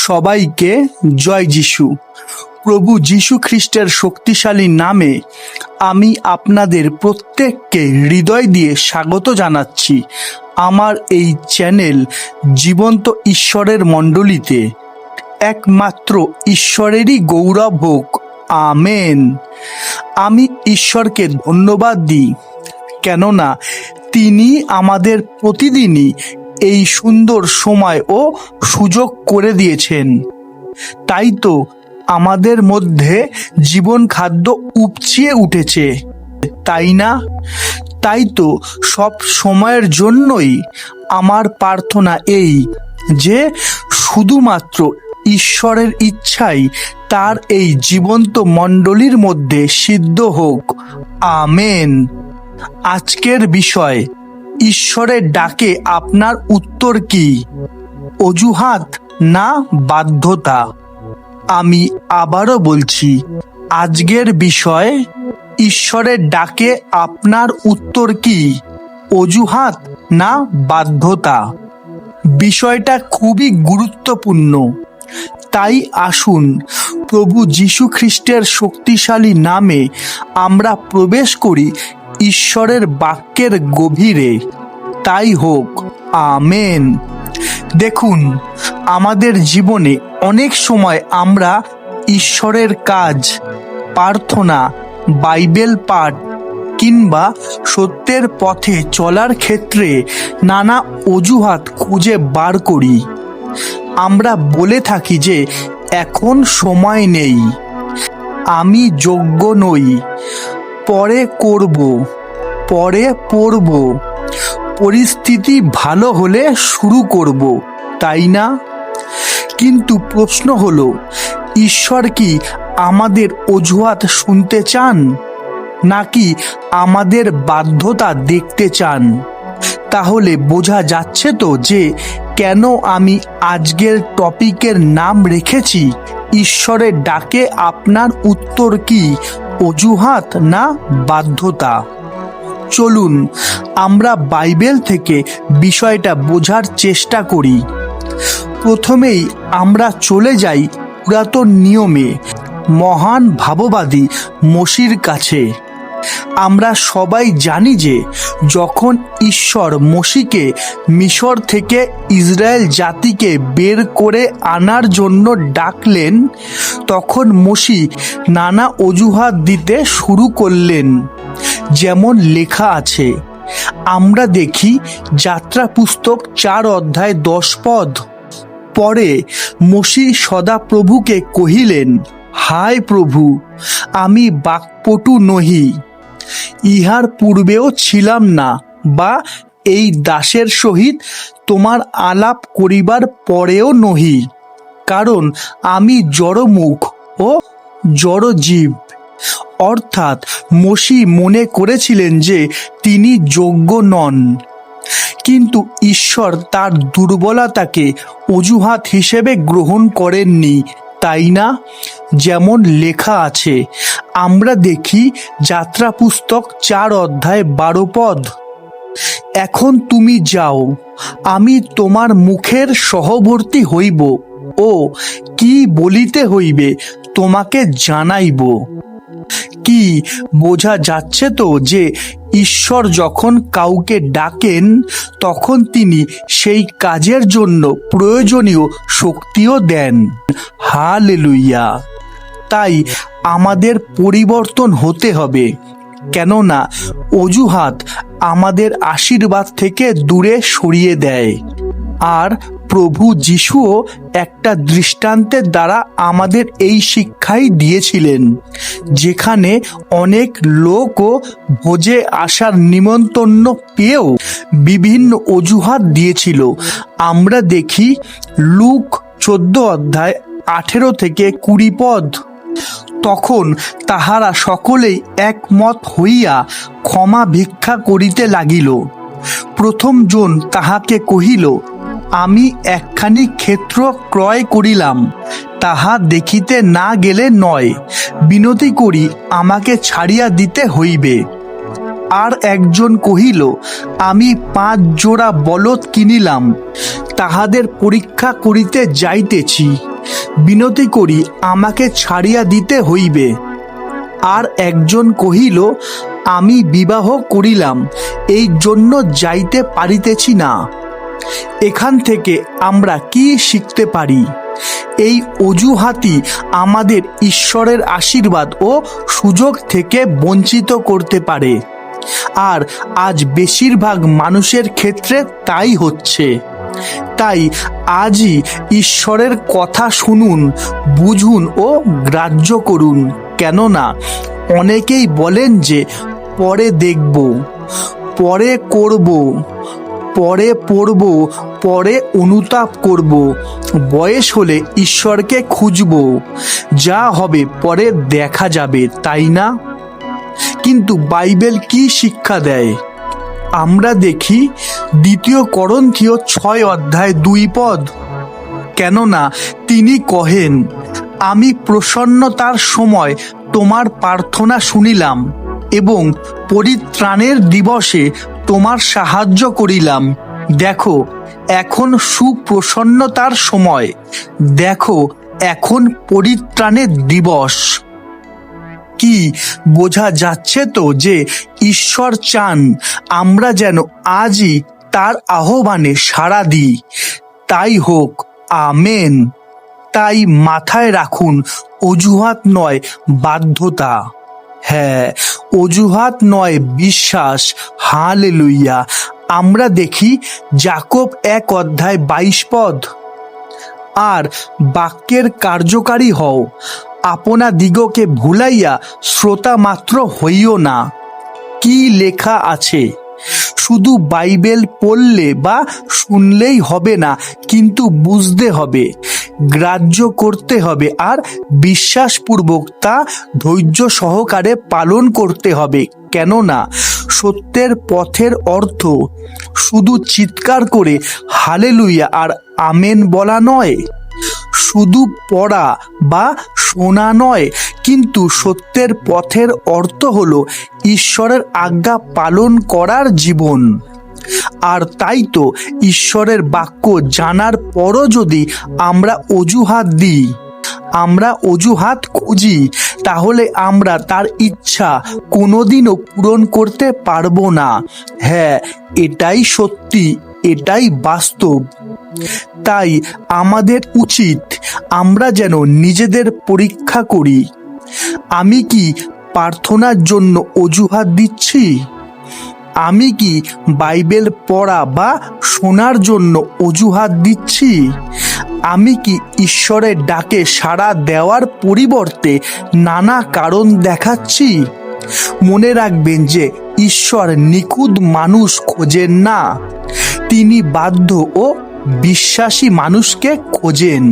সবাইকে জয় যিশু। প্রভু যিশু খ্রিস্টের শক্তিশালী নামে আমি আপনাদের প্রত্যেককে হৃদয় দিয়ে স্বাগত জানাচ্ছি আমার এই চ্যানেল জীবন্ত ঈশ্বরের মণ্ডলীতে। একমাত্র ঈশ্বরেরই গৌরব হোক, আমেন। আমি ঈশ্বরকে ধন্যবাদ দিই, কেননা তিনি আমাদের প্রতিদিনই এই সুন্দর সময় ও সুযোগ করে দিয়েছেন। তাই তো আমাদের মধ্যে জীবন খাদ্য উপচিয়ে উঠেছে, তাই না? তাই তো সব সময়ের জন্যই আমার প্রার্থনা এই যে শুধুমাত্র ঈশ্বরের ইচ্ছাই তার এই জীবন্ত মণ্ডলীর মধ্যে সিদ্ধ হোক, আমেন। আজকের বিষয়, ঈশ্বরের ডাকে আপনার উত্তর কি? অজুহাত না বাধ্যতা? আমি আবারও বলছি, আজকের বিষয়, ঈশ্বরের ডাকে আপনার উত্তর কি? অজুহাত না বাধ্যতা? বিষয়টা খুবই গুরুত্বপূর্ণ। তাই আসুন প্রভু যিশু খ্রিস্টের শক্তিশালী নামে আমরা প্রবেশ করি ঈশ্বরের বাক্যের গভীরে। তাই হোক, আমেন। দেখুন, আমাদের জীবনে অনেক সময় আমরা ঈশ্বরের কাজ, প্রার্থনা, বাইবেল পাঠ কিংবা সত্যের পথে চলার ক্ষেত্রে নানা অজুহাত খুঁজে বার করি। আমরা বলে থাকি যে এখন সময় নেই, আমি যোগ্য নই, পরে করব, পরে পড়ব, পরিস্থিতি ভালো হলে শুরু করব, তাই না? কিন্তু প্রশ্ন হলো, ঈশ্বর কি আমাদের অজুহাত শুনতে চান, নাকি আমাদের বাধ্যতা দেখতে চান? তাহলে বোঝা যাচ্ছে তো যে কেন আমি আজকের টপিকের নাম রেখেছি ঈশ্বরের ডাকে আপনার উত্তর কি? অজুহাত না বাধ্যতা? চলুন আমরা বাইবেল থেকে বিষয়টা বোঝার চেষ্টা করি। প্রথমেই আমরা চলে যাই পুরাতন নিয়মে মহান ভাববাদী মোশির কাছে। আমরা সবাই জানি যে যখন ঈশ্বর মোশিকে মিশর থেকে ইসরায়েল জাতিকে বের করে আনার জন্য ডাকলেন, তখন মোশি নানা অজুহাত দিতে শুরু করলেন। যেমন লেখা আছে, আমরা দেখি যাত্রা পুস্তক 4 অধ্যায় 10 পদ। পরে মোশি সদাপ্রভুকে কহিলেন, হায় প্রভু, আমি বাক্পটু নহি, ইহার পূর্বেও ছিলাম না, বা এই দাসের সহিত তোমার আলাপ করিবার পরেও নহি, কারণ আমি জড়মুখ ও জড়জীব। অর্থাৎ মোশি মনে করেছিলেন যে তিনি যোগ্য নন, কিন্তু ঈশ্বর তার দুর্বলতাকে অজুহাত হিসেবে গ্রহণ করেননি, তাই না? যেমন লেখা আছে, আমরা দেখি যাত্রা পুস্তক 4 অধ্যায় 12 পদ। এখন তুমি যাও, আমি তোমার মুখের সহবর্তী হইব ও কি বলিতে হইবে তোমাকে জানাইব। কি বোঝা যাচ্ছে তো যে ঈশ্বর যখন কাউকে ডাকেন তখন তিনি সেই কাজের জন্য প্রয়োজনীয় শক্তিও দেন। হালেলুয়া! তাই আমাদের পরিবর্তন হতে হবে, কেননা অজুহাত আমাদের আশীর্বাদ থেকে দূরে সরিয়ে দেয়। আর প্রভু যিশুও একটা দৃষ্টান্তের দ্বারা আমাদের এই শিক্ষাই দিয়েছিলেন, যেখানে অনেক লোকও ভোজে আসার নিমন্ত্রণ পেয়েও বিভিন্ন অজুহাত দিয়েছিল। আমরা দেখি লুক 14 অধ্যায় 18 থেকে 20 পদ। তখন তাহারা সকলেই একমত হইয়া ক্ষমা ভিক্ষা করিতে লাগিল। প্রথম জন তাহাকে কহিল, আমি একখানি ক্ষেত্র ক্রয় করিলাম, তাহা দেখিতে না গেলে নয়, বিনতি করি আমাকে ছাড়িয়া দিতে হইবে। আর একজন কহিল, আমি 5 জোড়া বলদ কিনিলাম, তাহাদের পরীক্ষা করিতে যাইতেছি, বিনতি করি আমাকে ছাড়িয়া দিতে হইবে। আর একজন কহিল, আমি বিবাহ করিলাম, এই জন্য যাইতে পারিতেছি না। এখান থেকে আমরা কি শিখতে পারি? এই অজুহাতই আমাদের ঈশ্বরের আশীর্বাদ ও সুযোগ থেকে বঞ্চিত করতে পারে। আর আজ বেশিরভাগ মানুষের ক্ষেত্রে তাই হচ্ছে। তাই আজই ঈশ্বরের কথা শুনুন, বুঝুন ও গ্রাহ্য করুন। কেননা অনেকেই বলেন যে পরে দেখব, পরে করব, পরে পড়ব, পরে অনুতাপ করব, বয়স হলে ঈশ্বরকে খুঁজব, যা হবে পরে দেখা যাবে, তাই না? কিন্তু বাইবেল কি শিক্ষা দেয়? আমরা দেখি 2 করন্থীয় 6:2। কেননা তিনি কহেন, আমি প্রসন্নতার সময় তোমার প্রার্থনা শুনিলাম এবং পরিত্রাণের দিবসে তোমার সাহায্য করিলাম। দেখো এখন সুপ্রসন্নতার সময়, দেখো এখন পরিত্রাণের দিবস। কি বোঝা যাচ্ছে তো যে ঈশ্বর চান আমরা যেন আজই তার আহ্বানে সাড়া দিই। তাই হোক, আমেন। তাই মাথায় রাখুন, অজুহাত নয় বাধ্যতা, হ্যাঁ অজুহাত নয় বিশ্বাস। হালেলুয়া। আমরা দেখি যাকব 1:22। আর বাক্যের কার্যকারী হও, আপনা দিগকে ভুলাইয়া শ্রোতা মাত্র হইও না। কি লেখা আছে? শুধু বাইবেল পড়লে বা শুনলেই হবে না, কিন্তু বুঝতে হবে, গ্রাহ্য করতে হবে আর বিশ্বাসপূর্বক তা ধৈর্য সহকারে পালন করতে হবে। কেননা সত্যের পথের অর্থ শুধু চিৎকার করে হালেলুয়া আর আমেন বলা নয়, শুধু পড়া বা শোনা নয়, কিন্তু সত্যের পথের অর্থ হলো ঈশ্বরের আজ্ঞা পালন করার জীবন। আর তাই তো ঈশ্বরের বাক্য জানার পরও যদি আমরা অজুহাত দিই, আমরা অজুহাত খুঁজি, তাহলে আমরা তার ইচ্ছা কোনোদিনও পূরণ করতে পারবো না। হ্যাঁ, এটাই সত্যি, এটাই বাস্তব। তাই আমাদের উচিত আমরা যেন নিজেদের পরীক্ষা করি। আমি কি প্রার্থনার জন্য অজুহাত দিচ্ছি? আমি কি বাইবেল পড়া বা শোনার জন্য অজুহাত দিচ্ছি? আমি কি ঈশ্বরের ডাকে সাড়া দেওয়ার পরিবর্তে নানা কারণ দেখাচ্ছি? মনে রাখবেন যে ঈশ্বর নিখুঁত মানুষ খোঁজেন না, তিনি বাধ্য ও বিশ্বাসী মানুষকে খোঁজেন।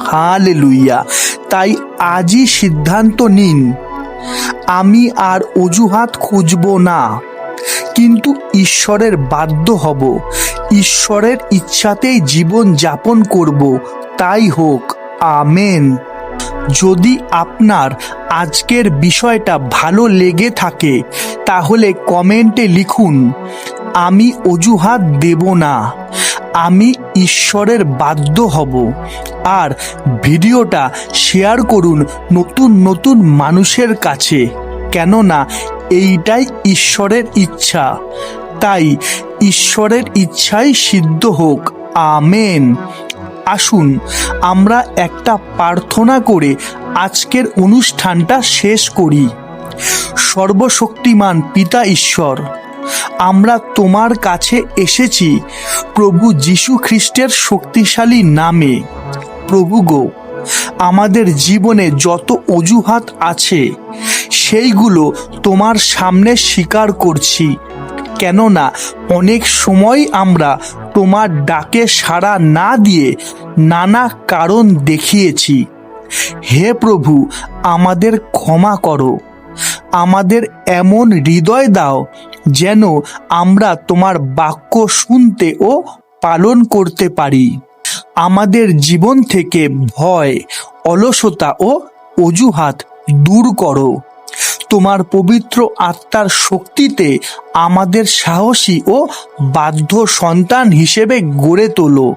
হালেলুয়া। তাই আজই সিদ্ধান্ত নিন, আমি আর অজুহাত খুঁজব না, কিন্তু ঈশ্বরের বাধ্য হব, ঈশ্বরের ইচ্ছাতেই জীবন যাপন করব। তাই হোক, আমেন। যদি আপনার আজকের বিষয়টা ভালো লেগে থাকে তাহলে কমেন্টে লিখুন, আমি অজুহাত দেব না, আমি ঈশ্বরের বাধ্য হব। আর ভিডিওটা শেয়ার করুন নতুন নতুন মানুষের কাছে, কেননা এইটাই ঈশ্বরের ইচ্ছা। তাই ঈশ্বরের ইচ্ছাই সিদ্ধ হোক। আমেন। আসুন আমরা একটা প্রার্থনা করে আজকের অনুষ্ঠানটা শেষ করি। সর্বশক্তিমান পিতা ঈশ্বর, আমরা তোমার কাছে এসেছি প্রভু যীশু খ্রিস্টের শক্তিশালী নামে। প্রভু গো, আমাদের জীবনে যত অজুহাত আছে সেইগুলো তোমার সামনে স্বীকার করছি। কেননা অনেক সময় আমরা তোমার ডাকে সাড়া না দিয়ে নানা কারণ দেখিয়েছি। হে প্রভু, আমাদের ক্ষমা করো, আমাদের এমন হৃদয় দাও যেন আমরা তোমার বাক্য শুনতে ও পালন করতে পারি। আমাদের জীবন থেকে ভয়, অলসতা ও অজুহাত দূর করো। তোমার পবিত্র আত্মার শক্তিতে আমাদের সাহসী ও বাধ্য সন্তান হিসেবে গড়ে তোলো।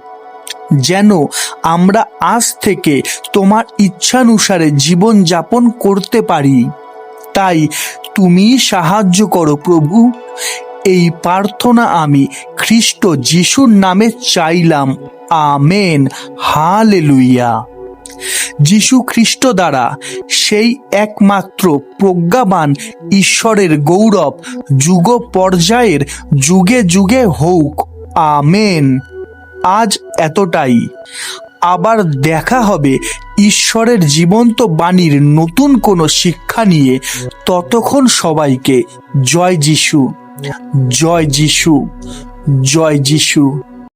যেন আমরা আজ থেকে তোমার ইচ্ছানুসারে জীবনযাপন করতে পারি। তাই তুমি সাহায্য করো প্রভু। এই প্রার্থনা আমি খ্রিস্ট যিশুর নামে চাইলাম। আমেন। হালেলুয়া। যিশু খ্রিস্ট দ্বারা সেই একমাত্র প্রজ্ঞাবান ঈশ্বরের গৌরব যুগ পর্যায়ের যুগে যুগে হোক। আমেন। আজ এতটাই। আবার দেখা হবে ঈশ্বরের জীবন্ত বাণীর নতুন কোনো শিক্ষা নিয়ে। ততক্ষণ সবাইকে জয় যিশু, জয় যিশু, জয় যিশু।